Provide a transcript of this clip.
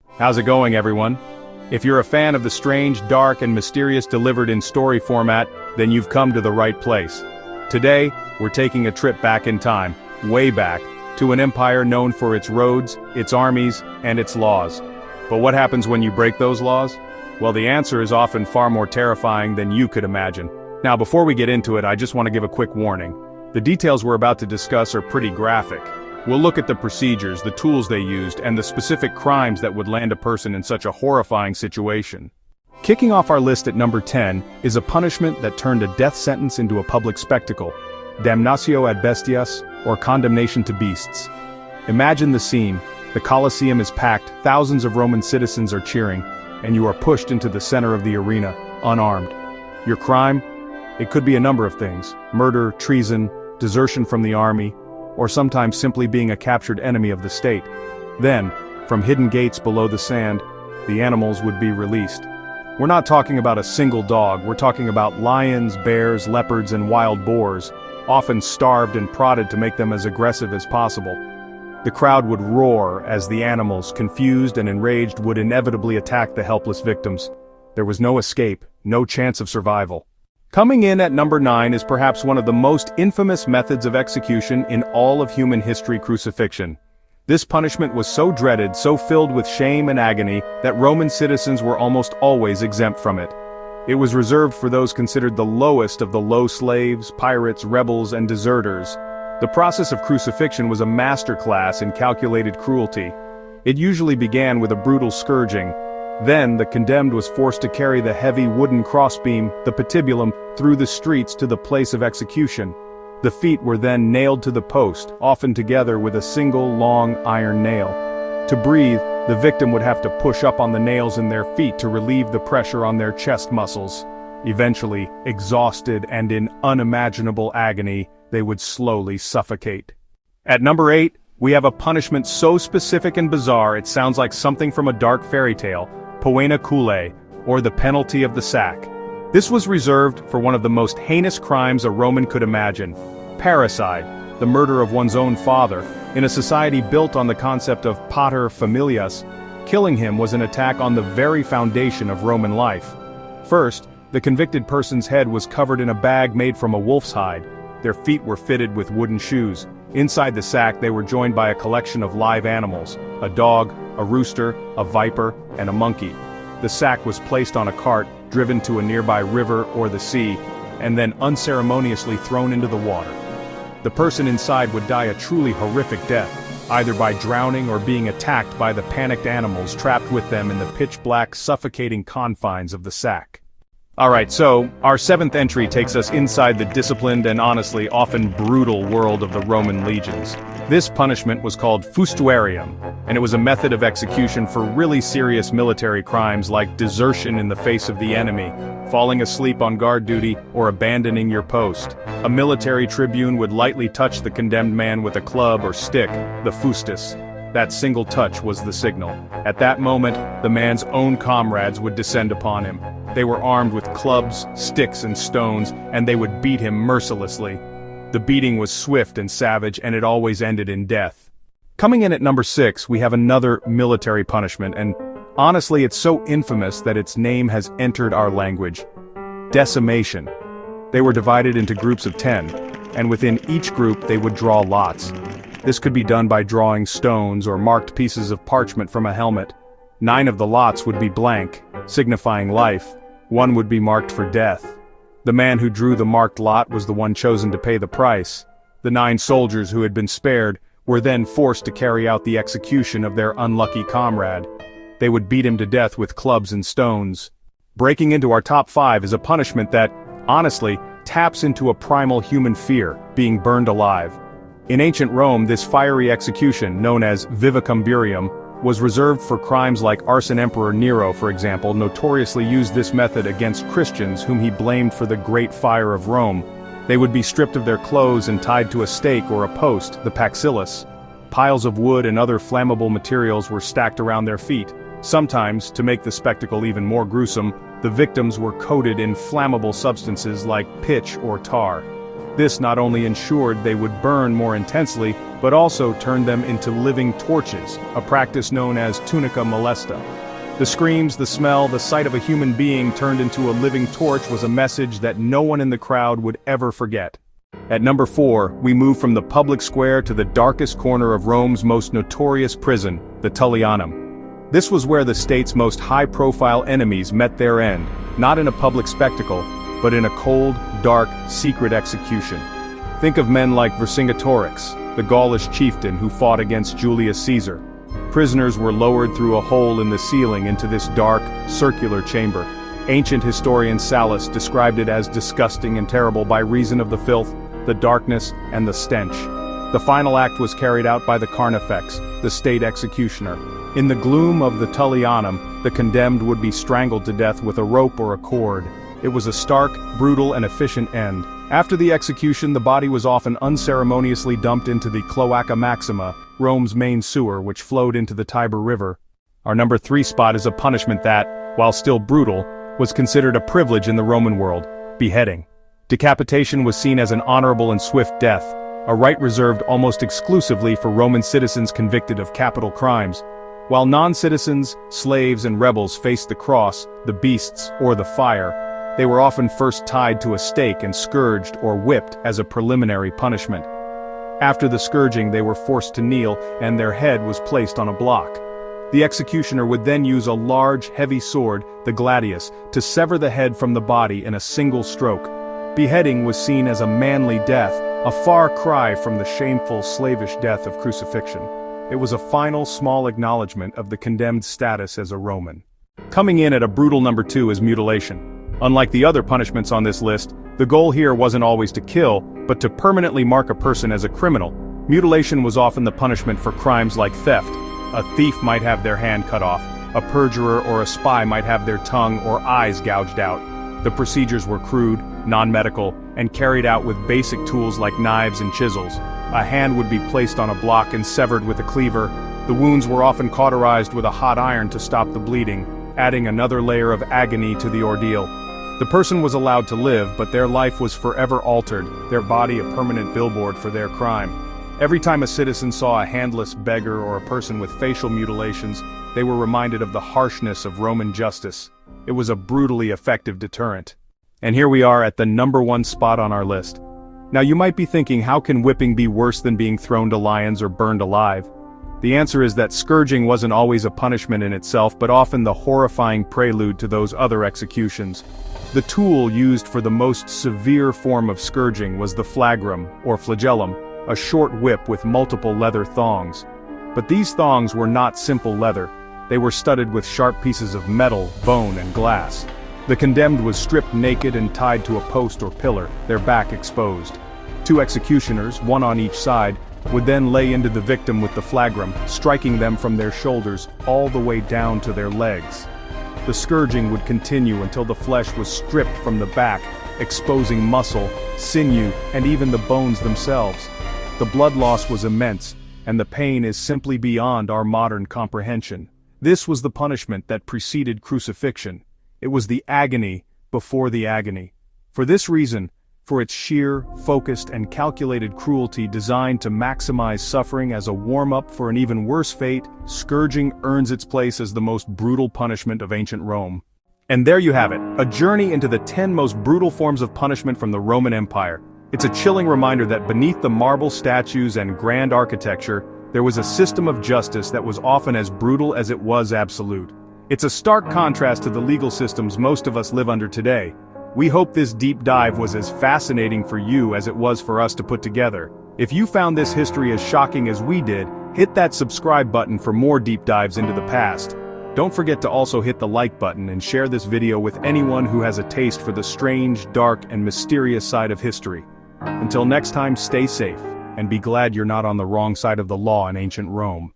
How's it going, everyone? If you're a fan of the strange, dark, and mysterious delivered in story format, then you've come to the right place. Today, we're taking a trip back in time, way back, to an empire known for its roads, its armies, and its laws. But what happens when you break those laws? Well, the answer is often far more terrifying than you could imagine. Now, before we get into it, I just want to give a quick warning. The details we're about to discuss are pretty graphic. We'll look at the procedures, the tools they used, and the specific crimes that would land a person in such a horrifying situation. Kicking off our list at number 10 is a punishment that turned a death sentence into a public spectacle: damnatio ad bestias, or condemnation to beasts. Imagine the scene. The Colosseum is packed, thousands of Roman citizens are cheering, and you are pushed into the center of the arena, unarmed. Your crime? It could be a number of things: murder, treason, desertion from the army, or sometimes simply being a captured enemy of the state. Then, from hidden gates below the sand, the animals would be released. We're not talking about a single dog, we're talking about lions, bears, leopards, and wild boars, often starved and prodded to make them as aggressive as possible. The crowd would roar as the animals, confused and enraged, would inevitably attack the helpless victims. There was no escape, no chance of survival. Coming in at number 9 is perhaps one of the most infamous methods of execution in all of human history: crucifixion. This punishment was so dreaded, so filled with shame and agony, that Roman citizens were almost always exempt from it. It was reserved for those considered the lowest of the low slaves, pirates, rebels, and deserters. The process of crucifixion was a masterclass in calculated cruelty. It usually began with a brutal scourging. Then, the condemned was forced to carry the heavy wooden crossbeam, the patibulum, through the streets to the place of execution. The feet were then nailed to the post, often together with a single long iron nail. To breathe, the victim would have to push up on the nails in their feet to relieve the pressure on their chest muscles. Eventually, exhausted and in unimaginable agony, they would slowly suffocate. At number 8, we have a punishment so specific and bizarre it sounds like something from a dark fairy tale: poena culae, or the penalty of the sack. This was reserved for one of the most heinous crimes a Roman could imagine: parricide, the murder of one's own father. In a society built on the concept of pater familias, killing him was an attack on the very foundation of Roman life. First, the convicted person's head was covered in a bag made from a wolf's hide. Their feet were fitted with wooden shoes. Inside the sack they were joined by a collection of live animals: a dog, a rooster, a viper, and a monkey. The sack was placed on a cart, driven to a nearby river or the sea, and then unceremoniously thrown into the water. The person inside would die a truly horrific death, either by drowning or being attacked by the panicked animals trapped with them in the pitch-black, suffocating confines of the sack. Alright, so, our 7th entry takes us inside the disciplined and honestly often brutal world of the Roman legions. This punishment was called fustuarium, and it was a method of execution for really serious military crimes like desertion in the face of the enemy, falling asleep on guard duty, or abandoning your post. A military tribune would lightly touch the condemned man with a club or stick, the fustus. That single touch was the signal. At that moment, the man's own comrades would descend upon him. They were armed with clubs, sticks, and stones, and they would beat him mercilessly. The beating was swift and savage, and it always ended in death. Coming in at number 6, we have another military punishment, and honestly it's so infamous that its name has entered our language: decimation. They were divided into groups of 10, and within each group they would draw lots. This could be done by drawing stones or marked pieces of parchment from a helmet. 9 of the lots would be blank, signifying life. 1 would be marked for death. The man who drew the marked lot was the one chosen to pay the price. The 9 soldiers who had been spared were then forced to carry out the execution of their unlucky comrade. They would beat him to death with clubs and stones. Breaking into our top 5 is a punishment that, honestly, taps into a primal human fear: being burned alive. In ancient Rome, this fiery execution, known as vivicumbrium, was reserved for crimes like arson. Emperor Nero, for example, notoriously used this method against Christians whom he blamed for the Great Fire of Rome. They would be stripped of their clothes and tied to a stake or a post, the paxillus. Piles of wood and other flammable materials were stacked around their feet. Sometimes, to make the spectacle even more gruesome, the victims were coated in flammable substances like pitch or tar. This not only ensured they would burn more intensely, but also turned them into living torches, a practice known as tunica molesta. The screams, the smell, the sight of a human being turned into a living torch was a message that no one in the crowd would ever forget. At number 4, we move from the public square to the darkest corner of Rome's most notorious prison, the Tullianum. This was where the state's most high-profile enemies met their end, not in a public spectacle, but in a cold, dark, secret execution. Think of men like Vercingetorix, the Gaulish chieftain who fought against Julius Caesar. Prisoners were lowered through a hole in the ceiling into this dark, circular chamber. Ancient historian Sallust described it as disgusting and terrible by reason of the filth, the darkness, and the stench. The final act was carried out by the Carnifex, the state executioner. In the gloom of the Tullianum, the condemned would be strangled to death with a rope or a cord. It was a stark, brutal, and efficient end. After the execution, the body was often unceremoniously dumped into the Cloaca Maxima, Rome's main sewer, which flowed into the Tiber River. Our number 3 spot is a punishment that, while still brutal, was considered a privilege in the Roman world: beheading. Decapitation was seen as an honorable and swift death, a right reserved almost exclusively for Roman citizens convicted of capital crimes. While non-citizens, slaves, and rebels faced the cross, the beasts, or the fire, they were often first tied to a stake and scourged or whipped as a preliminary punishment. After the scourging, they were forced to kneel, and their head was placed on a block. The executioner would then use a large, heavy sword, the gladius, to sever the head from the body in a single stroke. Beheading was seen as a manly death, a far cry from the shameful, slavish death of crucifixion. It was a final, small acknowledgement of the condemned status as a Roman. Coming in at a brutal number 2 is mutilation. Unlike the other punishments on this list, the goal here wasn't always to kill, but to permanently mark a person as a criminal. Mutilation was often the punishment for crimes like theft. A thief might have their hand cut off, a perjurer or a spy might have their tongue or eyes gouged out. The procedures were crude, non-medical, and carried out with basic tools like knives and chisels. A hand would be placed on a block and severed with a cleaver. The wounds were often cauterized with a hot iron to stop the bleeding, adding another layer of agony to the ordeal. The person was allowed to live, but their life was forever altered, their body a permanent billboard for their crime. Every time a citizen saw a handless beggar or a person with facial mutilations, they were reminded of the harshness of Roman justice. It was a brutally effective deterrent. And here we are at the number 1 spot on our list. Now you might be thinking, how can whipping be worse than being thrown to lions or burned alive? The answer is that scourging wasn't always a punishment in itself, but often the horrifying prelude to those other executions. The tool used for the most severe form of scourging was the flagrum, or flagellum, a short whip with multiple leather thongs. But these thongs were not simple leather. They were studded with sharp pieces of metal, bone, and glass. The condemned was stripped naked and tied to a post or pillar, their back exposed. 2 executioners, one on each side, would then lay into the victim with the flagrum, striking them from their shoulders all the way down to their legs. The scourging would continue until the flesh was stripped from the back, exposing muscle, sinew, and even the bones themselves. The blood loss was immense, and the pain is simply beyond our modern comprehension. This was the punishment that preceded crucifixion. It was the agony before the agony. For this reason, for its sheer, focused, and calculated cruelty designed to maximize suffering as a warm-up for an even worse fate, scourging earns its place as the most brutal punishment of ancient Rome. And there you have it, a journey into the 10 most brutal forms of punishment from the Roman Empire. It's a chilling reminder that beneath the marble statues and grand architecture, there was a system of justice that was often as brutal as it was absolute. It's a stark contrast to the legal systems most of us live under today. We hope this deep dive was as fascinating for you as it was for us to put together. If you found this history as shocking as we did, hit that subscribe button for more deep dives into the past. Don't forget to also hit the like button and share this video with anyone who has a taste for the strange, dark, and mysterious side of history. Until next time, stay safe, and be glad you're not on the wrong side of the law in ancient Rome.